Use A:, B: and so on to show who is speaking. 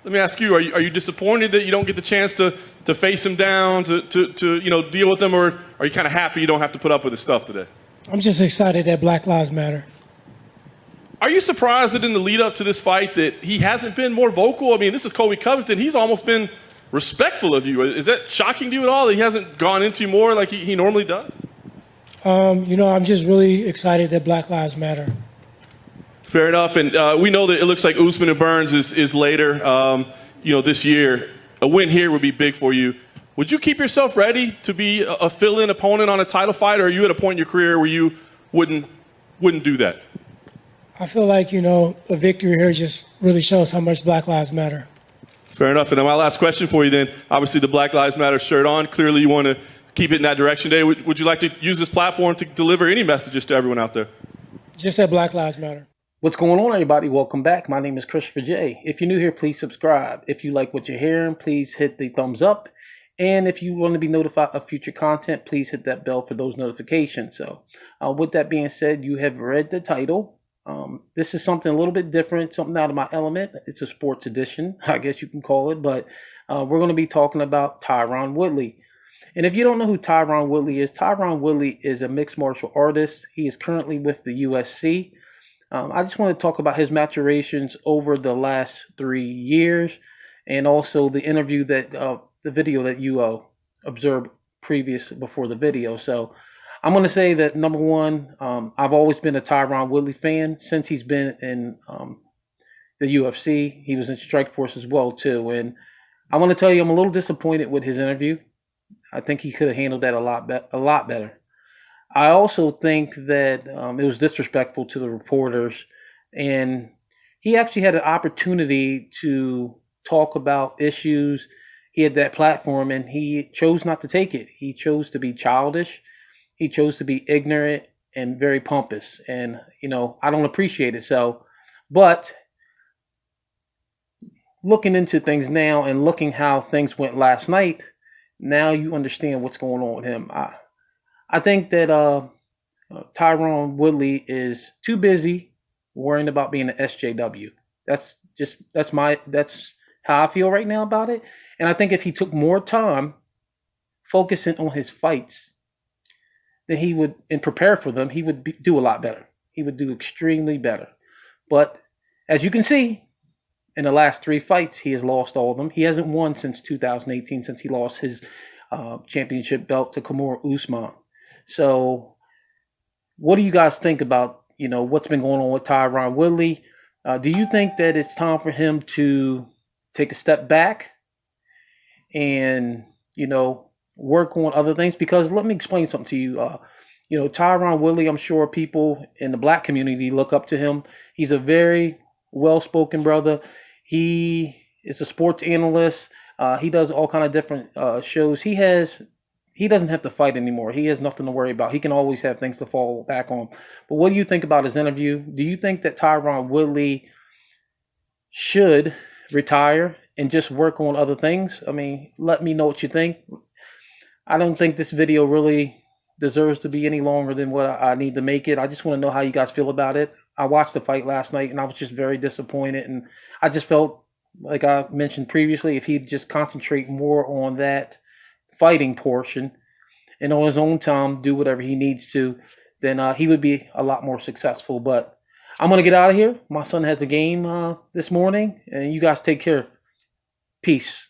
A: Let me ask you: Are you disappointed that you don't get the chance to face him down, to deal with him, or are you kind of happy you don't have to put up with his stuff today?
B: I'm just excited that Black Lives Matter.
A: Are you surprised that in the lead up to this fight that he hasn't been more vocal? I mean, this is Colby Covington. He's almost been respectful of you. Is that shocking to you at all that he hasn't gone into more like he normally does?
B: I'm just really excited that Black Lives Matter.
A: Fair enough. And we know that it looks like Usman and Burns is later, this year. A win here would be big for you. Would you keep yourself ready to be a fill-in opponent on a title fight, or are you at a point in your career where you wouldn't do that?
B: I feel like, a victory here just really shows how much Black Lives Matter.
A: Fair enough. And then my last question for you then, obviously the Black Lives Matter shirt on. Clearly you want to keep it in that direction today. Would you like to use this platform to deliver any messages to everyone out there?
B: Just that Black Lives Matter.
C: What's going on, everybody? Welcome back. My name is Christopher J. If you're new here, please subscribe. If you like what you're hearing, please hit the thumbs up. And if you want to be notified of future content, please hit that bell for those notifications. So with that being said, you have read the title. This is something a little bit different, something out of my element. It's a sports edition, I guess you can call it. But we're going to be talking about Tyron Woodley. And if you don't know who Tyron Woodley is a mixed martial artist. He is currently with the USC. I just want to talk about his maturations over the last 3 years, and also the interview that the video that you observed before the video. So I'm going to say that, number one, I've always been a Tyron Woodley fan since he's been in the UFC. He was in Strikeforce as well, too. And I want to tell you, I'm a little disappointed with his interview. I think he could have handled that a lot better. I also think that it was disrespectful to the reporters. And he actually had an opportunity to talk about issues. He had that platform, and he chose not to take it. He chose to be childish. He chose to be ignorant and very pompous. And, I don't appreciate it. But looking into things now and looking how things went last night, now you understand what's going on with him. I think that Tyron Woodley is too busy worrying about being an SJW. That's how I feel right now about it. And I think if he took more time focusing on his fights, then he would, and prepare for them, he would do a lot better. He would do extremely better. But as you can see, in the last 3 fights, he has lost all of them. He hasn't won since 2018, since he lost his championship belt to Kamaru Usman. So what do you guys think about, what's been going on with Tyron Woodley? Do you think that it's time for him to take a step back and, work on other things? Because let me explain something to you. Tyron Woodley, I'm sure people in the black community look up to him. He's a very well-spoken brother. He is a sports analyst. He does all kind of different shows. He doesn't have to fight anymore. He has nothing to worry about. He can always have things to fall back on. But what do you think about his interview? Do you think that Tyron Woodley should retire and just work on other things? I mean, let me know what you think. I don't think this video really deserves to be any longer than what I need to make it. I just want to know how you guys feel about it. I watched the fight last night, and I was just very disappointed. And I just felt, like I mentioned previously, if he'd just concentrate more on that fighting portion and on his own time do whatever he needs to, then he would be a lot more successful. But I'm going to get out of here. My son has a game this morning, and you guys take care. Peace.